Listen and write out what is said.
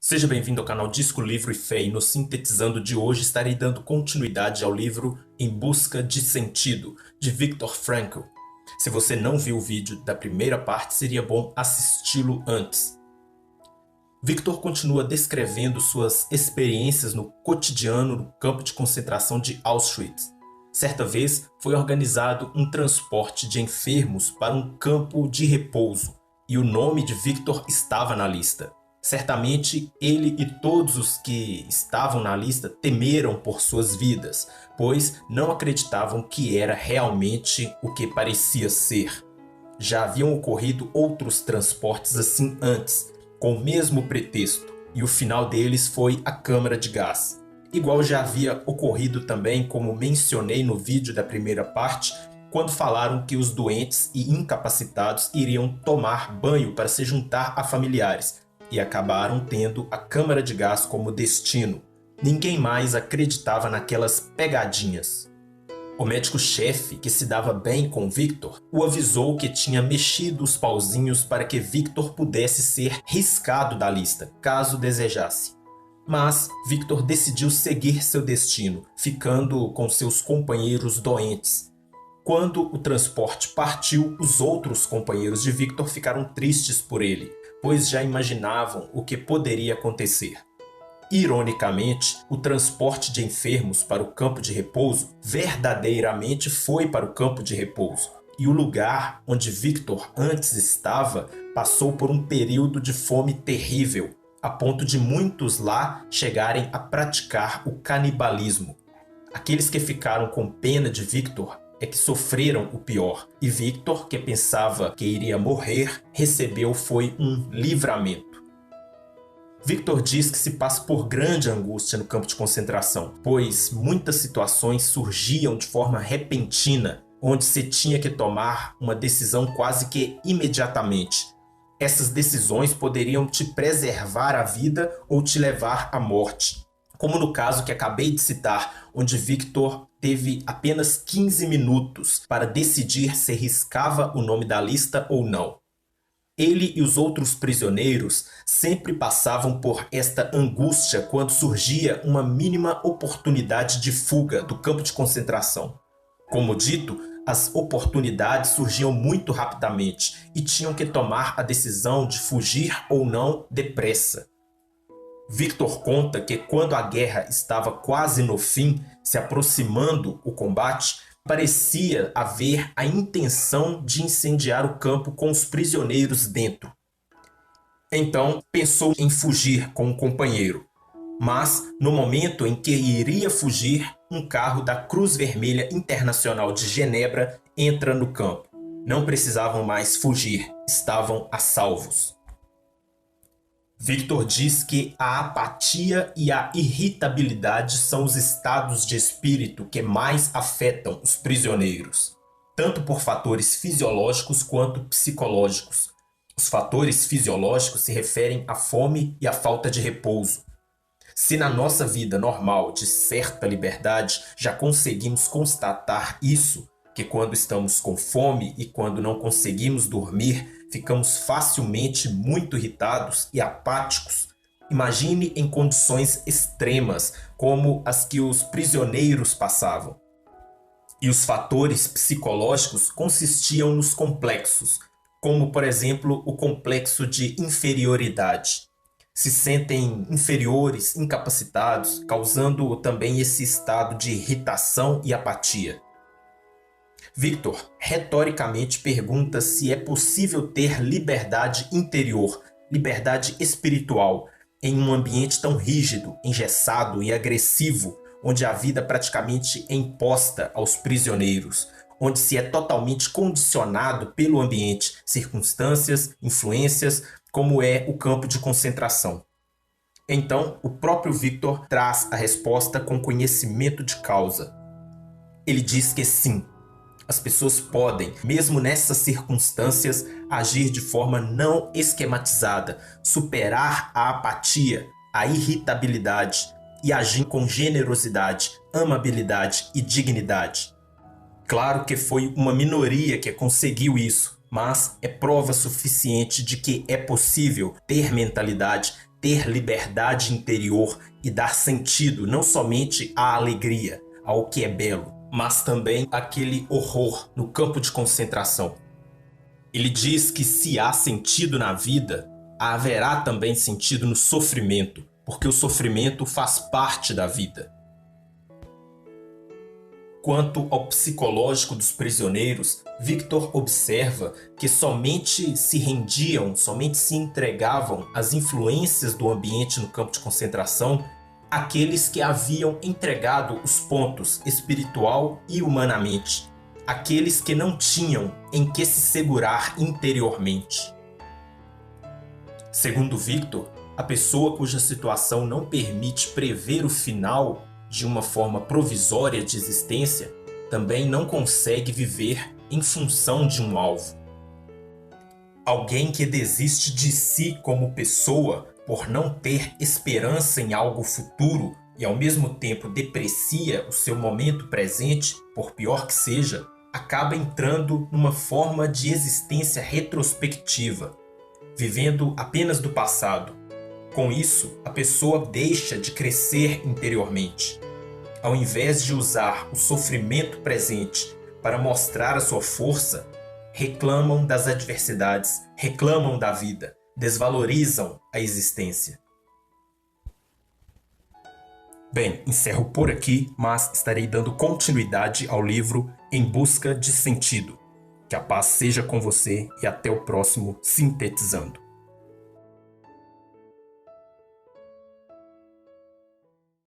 Seja bem-vindo ao canal Disco, Livro e Fé, e no Sintetizando de hoje estarei dando continuidade ao livro Em Busca de Sentido, de Viktor Frankl. Se você não viu o vídeo da primeira parte, seria bom assisti-lo antes. Viktor continua descrevendo suas experiências no cotidiano no campo de concentração de Auschwitz. Certa vez foi organizado um transporte de enfermos para um campo de repouso, e o nome de Viktor estava na lista. Certamente ele e todos os que estavam na lista temeram por suas vidas, pois não acreditavam que era realmente o que parecia ser. Já haviam ocorrido outros transportes assim antes, com o mesmo pretexto, e o final deles foi a câmara de gás. Igual já havia ocorrido também, como mencionei no vídeo da primeira parte, quando falaram que os doentes e incapacitados iriam tomar banho para se juntar a familiares, e acabaram tendo a câmara de gás como destino. Ninguém mais acreditava naquelas pegadinhas. O médico-chefe, que se dava bem com Viktor, o avisou que tinha mexido os pauzinhos para que Viktor pudesse ser riscado da lista, caso desejasse. Mas Viktor decidiu seguir seu destino, ficando com seus companheiros doentes. Quando o transporte partiu, os outros companheiros de Viktor ficaram tristes por ele, pois já imaginavam o que poderia acontecer. Ironicamente, o transporte de enfermos para o campo de repouso verdadeiramente foi para o campo de repouso, e o lugar onde Viktor antes estava passou por um período de fome terrível, a ponto de muitos lá chegarem a praticar o canibalismo. Aqueles que ficaram com pena de Viktor é que sofreram o pior, e Viktor, que pensava que iria morrer, recebeu foi um livramento. Viktor diz que se passa por grande angústia no campo de concentração, pois muitas situações surgiam de forma repentina, onde se tinha que tomar uma decisão quase que imediatamente. Essas decisões poderiam te preservar a vida ou te levar à morte, como no caso que acabei de citar, onde Viktor teve apenas 15 minutos para decidir se riscava o nome da lista ou não. Ele e os outros prisioneiros sempre passavam por esta angústia quando surgia uma mínima oportunidade de fuga do campo de concentração. Como dito, as oportunidades surgiam muito rapidamente e tinham que tomar a decisão de fugir ou não depressa. Viktor conta que quando a guerra estava quase no fim, se aproximando o combate, parecia haver a intenção de incendiar o campo com os prisioneiros dentro. Então pensou em fugir com um companheiro, mas no momento em que iria fugir, um carro da Cruz Vermelha Internacional de Genebra entra no campo. Não precisavam mais fugir, estavam a salvos. Viktor diz que a apatia e a irritabilidade são os estados de espírito que mais afetam os prisioneiros, tanto por fatores fisiológicos quanto psicológicos. Os fatores fisiológicos se referem à fome e à falta de repouso. Se na nossa vida normal, de certa liberdade, já conseguimos constatar isso, que quando estamos com fome e quando não conseguimos dormir, ficamos facilmente muito irritados e apáticos. Imagine em condições extremas, como as que os prisioneiros passavam. E os fatores psicológicos consistiam nos complexos, como por exemplo o complexo de inferioridade. Se sentem inferiores, incapacitados, causando também esse estado de irritação e apatia. Viktor retoricamente pergunta se é possível ter liberdade interior, liberdade espiritual, em um ambiente tão rígido, engessado e agressivo, onde a vida praticamente é imposta aos prisioneiros, onde se é totalmente condicionado pelo ambiente, circunstâncias, influências, como é o campo de concentração. Então, o próprio Viktor traz a resposta com conhecimento de causa. Ele diz que sim, as pessoas podem, mesmo nessas circunstâncias, agir de forma não esquematizada, superar a apatia, a irritabilidade e agir com generosidade, amabilidade e dignidade. Claro que foi uma minoria que conseguiu isso, mas é prova suficiente de que é possível ter mentalidade, ter liberdade interior e dar sentido não somente à alegria, ao que é belo, mas também àquele horror no campo de concentração. Ele diz que se há sentido na vida, haverá também sentido no sofrimento, porque o sofrimento faz parte da vida. Quanto ao psicológico dos prisioneiros, Victor observa que somente se rendiam, somente se entregavam às influências do ambiente no campo de concentração aqueles que haviam entregado os pontos espiritual e humanamente, aqueles que não tinham em que se segurar interiormente. Segundo Victor, a pessoa cuja situação não permite prever o final de uma forma provisória de existência também não consegue viver em função de um alvo. Alguém que desiste de si como pessoa por não ter esperança em algo futuro e ao mesmo tempo deprecia o seu momento presente, por pior que seja, acaba entrando numa forma de existência retrospectiva, vivendo apenas do passado. Com isso, a pessoa deixa de crescer interiormente. Ao invés de usar o sofrimento presente para mostrar a sua força, reclamam das adversidades, reclamam da vida, desvalorizam a existência. Bem, encerro por aqui, mas estarei dando continuidade ao livro Em Busca de Sentido. Que a paz seja com você e até o próximo Sintetizando.